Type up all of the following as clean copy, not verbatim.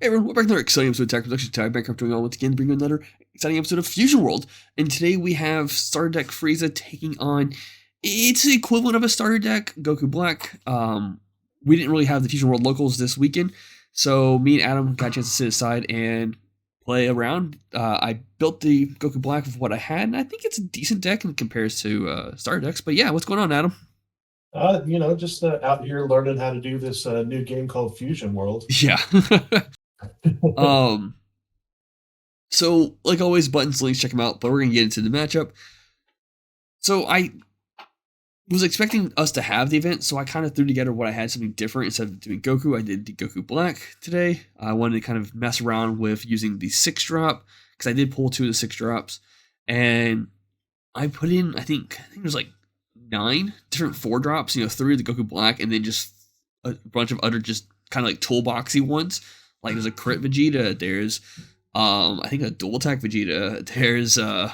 Hey everyone, we're back in another exciting episode of Attack Production Time. Back doing on once again, bringing another exciting episode of Fusion World. And today we have Starter Deck Frieza taking on, it's the equivalent of a starter deck, Goku Black. We didn't really have the Fusion World locals this weekend, so me and Adam got a chance to sit aside and play around. I built the Goku Black with what I had, and I think it's a decent deck in comparison to starter decks. But yeah, what's going on, Adam? Just out here learning how to do this new game called Fusion World. Yeah. um, So, like always, buttons, links, check them out, but we're going to get into the matchup. So, I was expecting us to have the event, so I kind of threw together what I had, something different. Instead of doing Goku, I did the Goku Black today. I wanted to kind of mess around with using the 6-drop, because I did pull 2 of the 6 drops, and I put in, I think it was like 9 different 4-drops, 3 of the Goku Black, and then just a bunch of other just kind of like toolboxy ones. Like there's a crit Vegeta, there's I think a dual attack Vegeta. There's I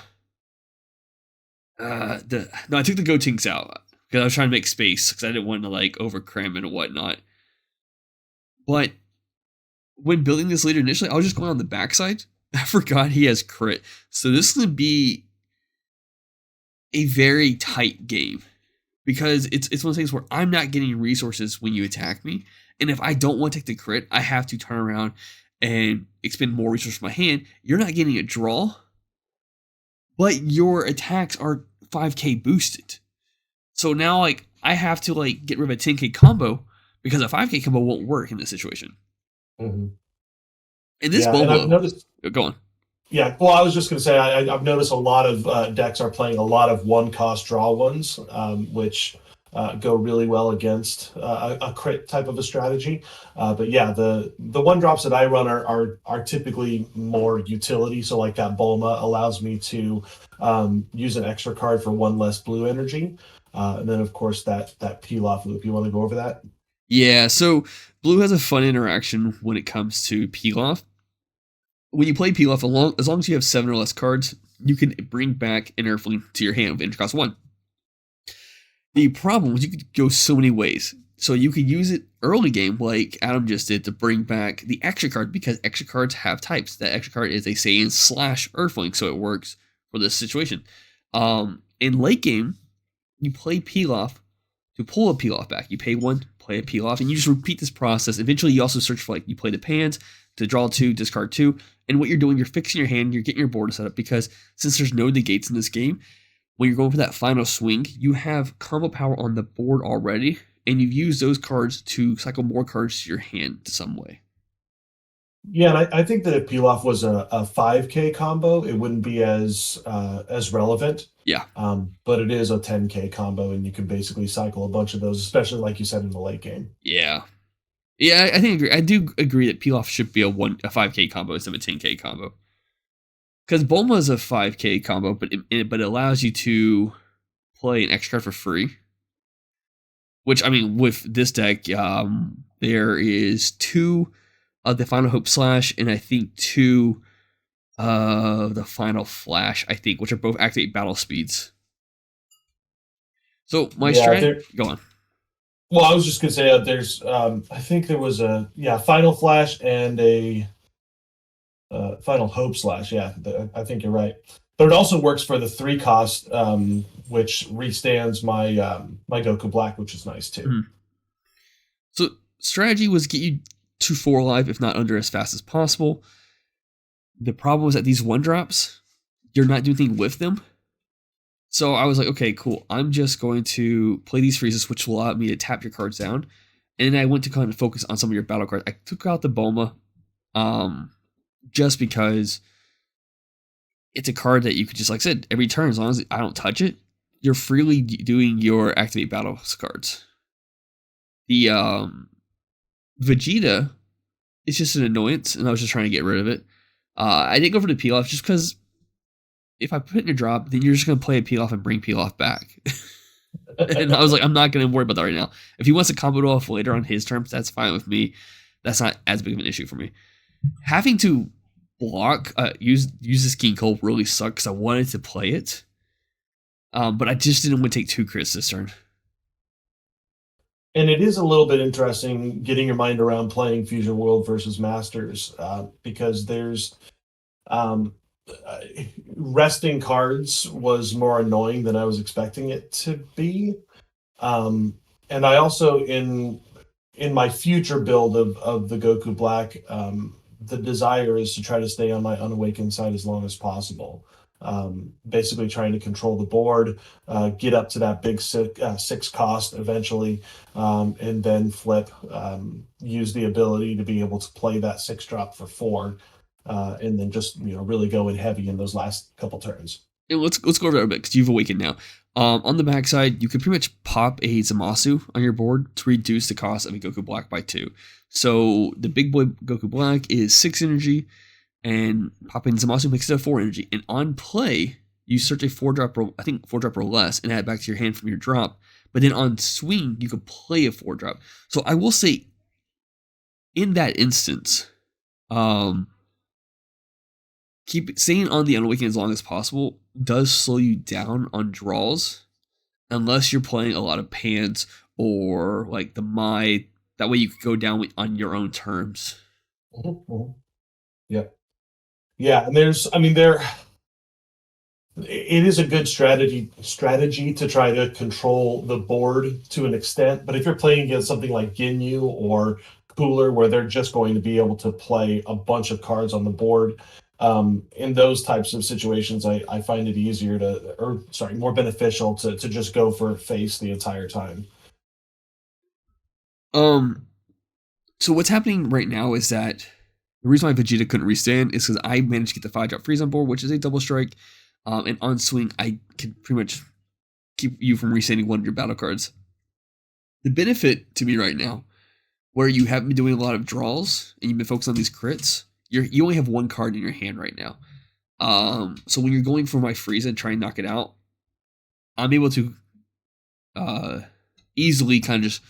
took the Gotenks out because I was trying to make space because I didn't want to like overcram and whatnot. But when building this leader initially, I was just going on the backside. I forgot he has crit, so this is gonna be a very tight game because it's one of those things where I'm not getting resources when you attack me, and if I don't want to take the crit, I have to turn around and expend more resources from my hand. You're not getting a draw, but your attacks are 5k boosted. So now, like, I have to like get rid of a 10k combo because a 5k combo won't work in this situation. Mm-hmm. And this And I've Bolo, noticed. go on. Yeah, well, I was just going to say I've noticed a lot of decks are playing a lot of one-cost draw ones, which go really well against a crit type of a strategy. But yeah, the one drops that I run are typically more utility. So like that Bulma allows me to use an extra card for one less blue energy, and then of course that peel off loop. You want to go over that? Yeah, so blue has a fun interaction when it comes to peel off. When you play peel off, as long as you have 7 or less cards, you can bring back an Earthling to your hand with energy cost 1. The problem is you could go so many ways. So you could use it early game, like Adam just did, to bring back the extra card because extra cards have types. That extra card is a Saiyan / Earthling, so it works for this situation. In late game, you play peel off to pull a peel off back. You pay 1, play a peel off, and you just repeat this process. Eventually, you also search for like you play the pans to draw 2, discard 2, and what you're doing, you're fixing your hand, you're getting your board set up because since there's no negates in this game, when you're going for that final swing, you have combo power on the board already, and you've used those cards to cycle more cards to your hand to some way. Yeah, and I think that if peel off was a 5k combo, it wouldn't be as relevant. Yeah. But it is a 10k combo, and you can basically cycle a bunch of those, especially like you said in the late game. Yeah. Yeah, I think I do agree that peel off should be a 5k combo instead of a 10k combo. Because Bulma is a 5k combo, but it allows you to play an extra card for free. Which, I mean, with this deck, there is 2 of the Final Hope Slash, and I think 2 of the Final Flash, I think, which are both activate battle speeds. So, my strat... Go on. Well, I was just going to say there's, I think there was a, Final Flash and a Final Hope Slash. Yeah, I think you're right. But it also works for the 3 cost, which restands my Goku Black, which is nice too. Mm-hmm. So strategy was get you to 4 alive, if not under, as fast as possible. The problem was that these 1-drops, you're not doing anything with them. So I was like, okay, cool. I'm just going to play these freezes, which will allow me to tap your cards down. And then I went to kind of focus on some of your battle cards. I took out the Bulma, just because it's a card that you could just, like I said, every turn, as long as I don't touch it, you're freely doing your activate battle cards. The Vegeta is just an annoyance, and I was just trying to get rid of it. I didn't go for the peel off just because if I put it in your drop, then you're just going to play a peel off and bring peel off back. And I was like, I'm not going to worry about that right now. If he wants to combo it off later on his terms, that's fine with me. That's not as big of an issue for me. Having to block, use this King Cole really sucked because I wanted to play it. But I just didn't want to take 2 crits this turn. And it is a little bit interesting getting your mind around playing Fusion World versus Masters, because there's um, uh, resting cards was more annoying than I was expecting it to be. Um, and I also in my future build of the Goku Black, the desire is to try to stay on my unawakened side as long as possible. Basically, trying to control the board, get up to that big six cost eventually, and then flip. Use the ability to be able to play that six drop for four, and then just really go in heavy in those last couple turns. And let's go over that a bit because you've awakened now. On the backside, you can pretty much pop a Zamasu on your board to reduce the cost of a Goku Black by 2. So the big boy Goku Black is 6 energy, and popping Zamasu makes it a 4 energy. And on play, you search a 4-drop, I think 4-drop or less, and add it back to your hand from your drop. But then on swing, you could play a 4-drop. So I will say, in that instance, keep staying on the unawakened as long as possible does slow you down on draws, unless you're playing a lot of pans or like the Mai. That way you could go down on your own terms. Yeah, yeah, and it is a good strategy to try to control the board to an extent. But if you're playing against something like Ginyu or Cooler, where they're just going to be able to play a bunch of cards on the board, in those types of situations, I find it easier more beneficial to just go for face the entire time. So what's happening right now is that the reason why Vegeta couldn't restand is because I managed to get the 5-drop Frieza on board, which is a double strike. And on swing, I can pretty much keep you from restanding one of your battle cards. The benefit to me right now, where you have been doing a lot of draws and you've been focused on these crits, you only have one card in your hand right now. So when you're going for my Frieza and trying to knock it out, I'm able to easily kind of just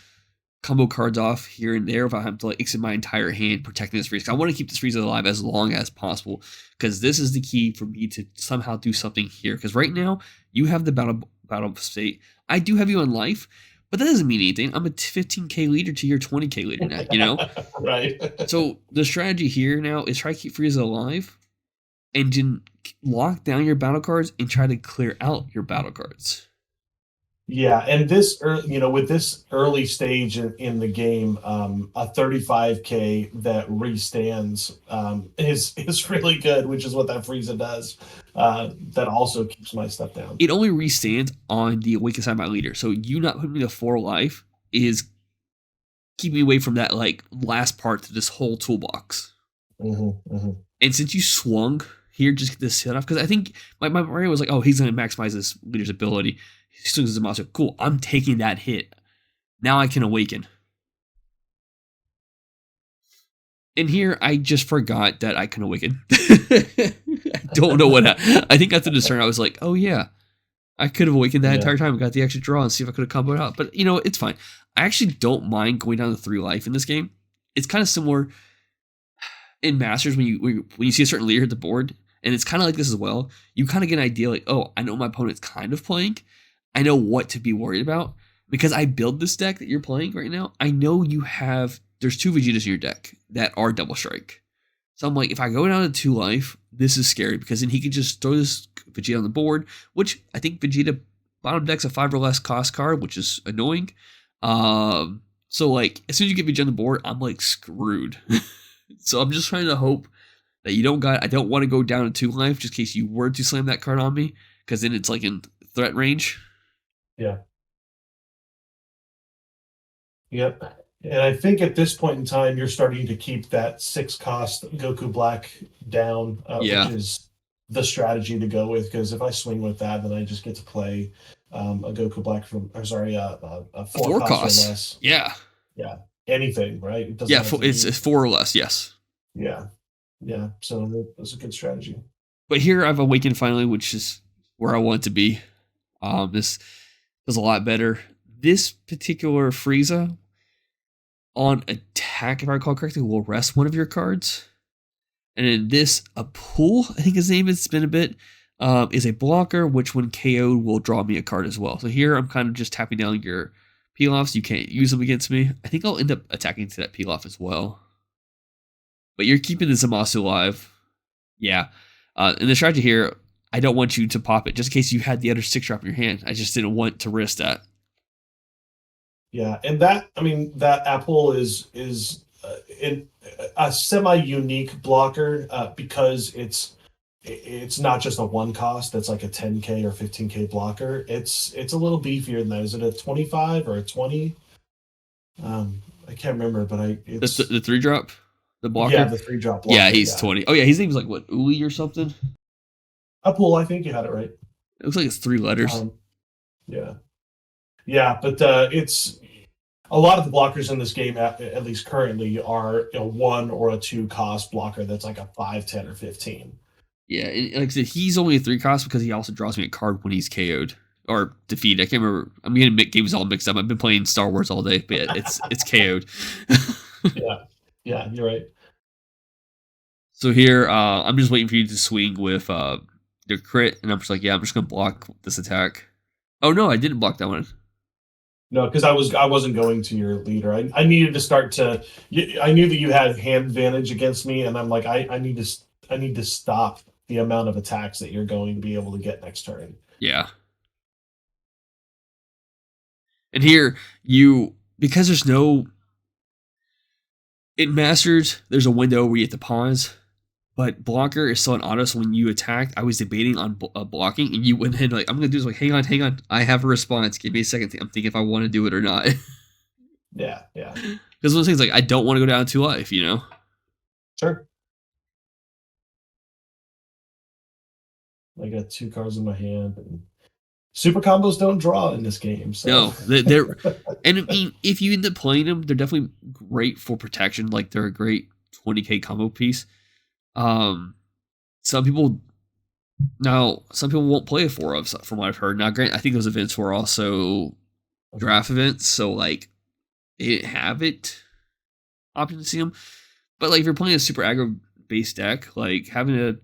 combo cards off here and there without having to like exit my entire hand protecting this Frieza. I want to keep this Frieza alive as long as possible because this is the key for me to somehow do something here. Because right now you have the battle state. I do have you on life, but that doesn't mean anything. I'm a 15k leader to your 20k leader now. You know, right? So the strategy here now is try to keep Frieza alive, and then lock down your battle cards and try to clear out your battle cards. Yeah, and with this early stage in the game, a 35k that restands is really good, which is what that Frieza does. That also keeps my stuff down. It only restands on the Awaken side of my leader, so you not putting me to 4 life is keeping me away from that like last part to this whole toolbox. And since you swung here, just get this hit off, because I think my Mario was like, oh, he's going to maximize this leader's ability. He swings as a monster. Cool, I'm taking that hit. Now I can awaken. And here, I just forgot that I can awaken. I don't know what happened. I think after this turn, I was like, oh yeah, I could have awakened that entire time. I got the extra draw and see if I could have comboed out. But, it's fine. I actually don't mind going down to 3 life in this game. It's kind of similar in Masters when you see a certain leader hit the board, and it's kind of like this as well. You kind of get an idea like, oh, I know my opponent's kind of playing. I know what to be worried about. Because I build this deck that you're playing right now, I know there's 2 Vegetas in your deck that are double strike. So I'm like, if I go down to 2 life, this is scary because then he could just throw this Vegeta on the board, which I think Vegeta bottom deck's a 5 or less cost card, which is annoying. So like, as soon as you get Vegeta on the board, I'm like screwed. So I'm just trying to hope that I don't want to go down to 2 life just in case you were to slam that card on me, because then it's like in threat range. Yeah. Yep. And I think at this point in time, you're starting to keep that 6 cost Goku Black down, which is the strategy to go with. Because if I swing with that, then I just get to play a Goku Black a 4 cost or less. Yeah. Yeah. Anything, right? It doesn't it's 4 or less, yes. Yeah. Yeah. So that's a good strategy. But here I've awakened finally, which is where I want to be. This does a lot better. This particular Frieza, on attack, if I recall correctly, will rest one of your cards. And in this, a pool, I think his name is, it's been a bit, is a blocker, which when KO'd will draw me a card as well. So here I'm kind of just tapping down your Peel-offs, you can't use them against me. I think I'll end up attacking to that peel-off as well. But you're keeping the Zamasu alive. Yeah. And the strategy here, I don't want you to pop it just in case you had the other 6-drop in your hand. I just didn't want to risk that. Yeah, and that I mean that apple is in a semi-unique blocker because it's not just a one cost that's like a 10k or 15k blocker. It's a little beefier than that. Is it a 25 or a 20? I can't remember, but The 3-drop? The yeah, blocker? the 3-drop blocker. Yeah, he's Yeah, 20. Oh, yeah, his name's like, what, Uli or something? apple. I think you had it right. It looks like it's 3 letters. Yeah, yeah, but it's a lot of the blockers in this game, at least currently, are a 1 or a 2 cost blocker that's like a 5, 10, or 15. Yeah, and like I said, he's only a 3 cost because he also draws me a card when he's KO'd or defeated. I can't remember. I'm getting games all mixed up. I've been playing Star Wars all day, but yeah, it's KO'd. Yeah, you're right. So here, I'm just waiting for you to swing with your crit, and I'm just like, yeah, I'm just gonna block this attack. Oh no, I didn't block that one. No, because I wasn't going to your leader. I needed to start to. I knew that you had hand advantage against me, and I'm like, I need to stop the amount of attacks that you're going to be able to get next turn. Yeah. And here, you, because there's no, in Masters, there's a window where you have to pause, but blocker is still an auto, so when you attacked, I was debating on blocking, and you went ahead like, I'm going to do this, like, hang on, I have a response, give me a second, I'm thinking if I want to do it or not. Yeah. Because one of those things, like, I don't want to go down to life, you know? Sure. I got 2 cards in my hand, and super combos don't draw in this game. So. No, they're and I mean, if you end up playing them, they're definitely great for protection. Like they're a great 20k combo piece. Some people won't play a 4 of from what I've heard. Now, granted, I think those events were also draft events, so like they didn't have it option to see them. But like if you're playing a super aggro based deck, like having a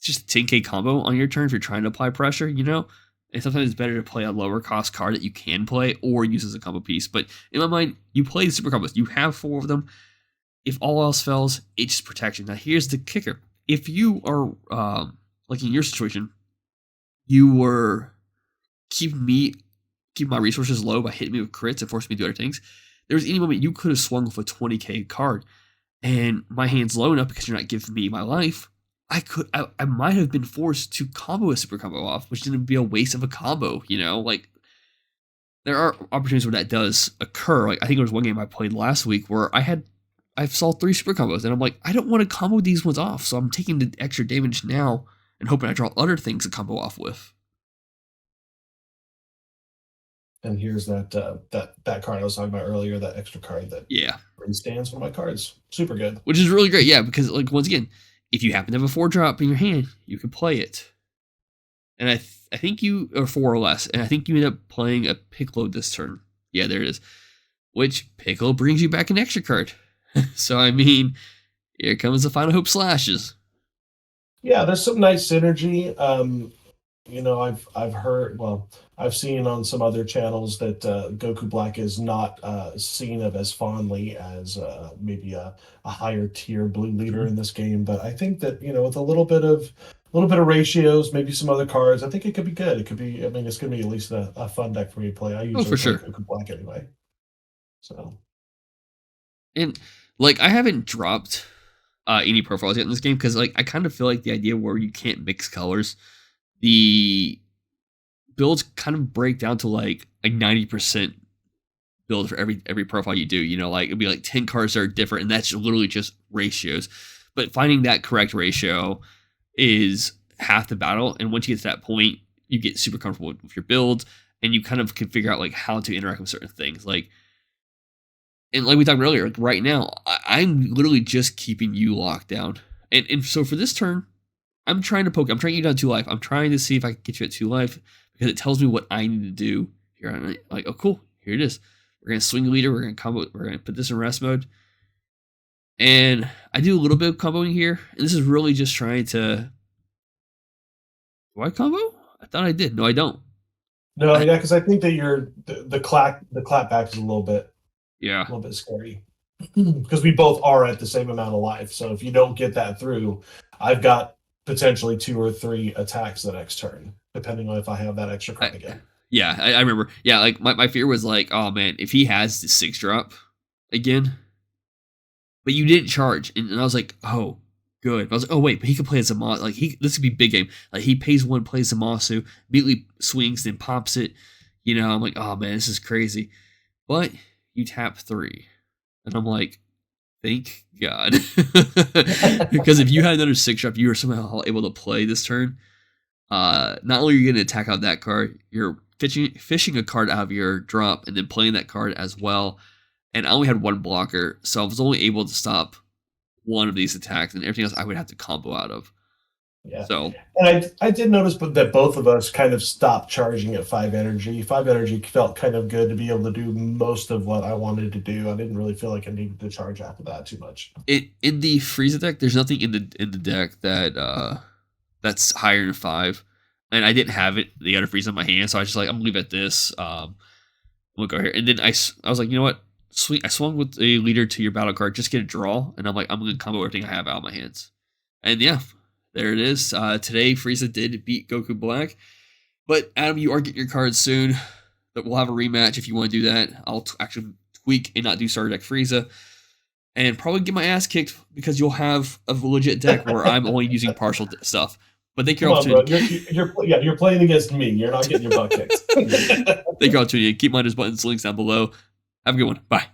just 10k combo on your turn if you're trying to apply pressure, you know? And sometimes it's better to play a lower cost card that you can play or use as a combo piece. But in my mind, you play the super combos. You have 4 of them. If all else fails, it's just protection. Now, here's the kicker. If you are, like in your situation, you were keeping my resources low by hitting me with crits and forcing me to do other things, there was any moment you could have swung with a 20k card and my hand's low enough because you're not giving me my life. I might have been forced to combo a super combo off, which didn't be a waste of a combo, you know? Like, there are opportunities where that does occur. Like, I think there was one game I played last week where I saw 3 super combos, and I'm like, I don't want to combo these ones off, so I'm taking the extra damage now and hoping I draw other things to combo off with. And here's that card I was talking about earlier, that extra card that stands one of my cards. Super good. Which is really great, yeah, because, like, once again, if you happen to have a 4-drop in your hand, you can play it. And I think you, or 4 or less, and I think you end up playing a Piccolo this turn. Yeah, there it is. Which, Piccolo brings you back an extra card. So, I mean, here comes the Final Hope Slashes. Yeah, there's some nice synergy. You know, I've heard, well, I've seen on some other channels that Goku Black is not seen of as fondly as maybe a higher tier blue leader in this game. But I think that, you know, with a little bit of ratios, maybe some other cards, I think it could be good. It could be. I mean, it's going to be at least a fun deck for me to play. I usually for sure. play Goku Black anyway. So, and like I haven't dropped any profiles yet in this game because like I kind of feel like the idea where you can't mix colors, the builds kind of break down to like a 90% build for every profile you do. You know, like it'd be like 10 cards that are different, and that's literally just ratios. But finding that correct ratio is half the battle. And once you get to that point, you get super comfortable with your builds, and you kind of can figure out like how to interact with certain things. Like, and like we talked about earlier, like right now, I'm literally just keeping you locked down. And so for this turn, I'm trying to poke. I'm trying to get you down 2 life. I'm trying to see if I can get you at 2 life because it tells me what I need to do here. I'm like, oh, cool. Here it is. We're going to swing leader. We're going to combo. We're going to put this in rest mode. And I do a little bit of comboing here. And this is really just trying to... Do I combo? I thought I did. No, I don't. No, yeah, because I think that the clap back is Yeah. a little bit scary because we both are at the same amount of life. So if you don't get that through, I've got potentially 2 or 3 attacks the next turn, depending on if I have that extra I, card again. yeah, I remember. Yeah, like my fear was like, oh man, if he has the 6 drop again, but you didn't charge, and I was like, oh, good. But I was like, oh wait, but he could play as a Zamasu. Like this could be big game. Like he pays 1, plays Zamasu, immediately swings, then pops it. I'm like, oh man, this is crazy. But you tap 3, and I'm like, thank God, because if you had another 6 drop, you were somehow able to play this turn. Not only are you going to attack out that card, you're fishing a card out of your drop and then playing that card as well. And I only had 1 blocker, so I was only able to stop 1 of these attacks, and everything else I would have to combo out of. Yeah. So, And I did notice that both of us kind of stopped charging at 5 energy. 5 energy felt kind of good to be able to do most of what I wanted to do. I didn't really feel like I needed to charge after that too much. in the Frieza deck, there's nothing in the deck that's higher than 5, and I didn't have it. The other Frieza in my hand, so I was just like, I'm gonna leave it at this. I'm gonna go here, and then I was like, you know what? Sweet. I swung with the leader to your battle card, just get a draw, and I'm like, I'm gonna combo everything I have out of my hands. And yeah, there it is. Today, Frieza did beat Goku Black, but Adam, you are getting your cards soon. But we'll have a rematch if you want to do that. I'll actually tweak and not do starter deck Frieza, and probably get my ass kicked because you'll have a legit deck where I'm only using partial stuff. But thank you all for tuning. You're playing against me. You're not getting your butt kicked. Thank you all for tuning in. Keep minders buttons links down below. Have a good one. Bye.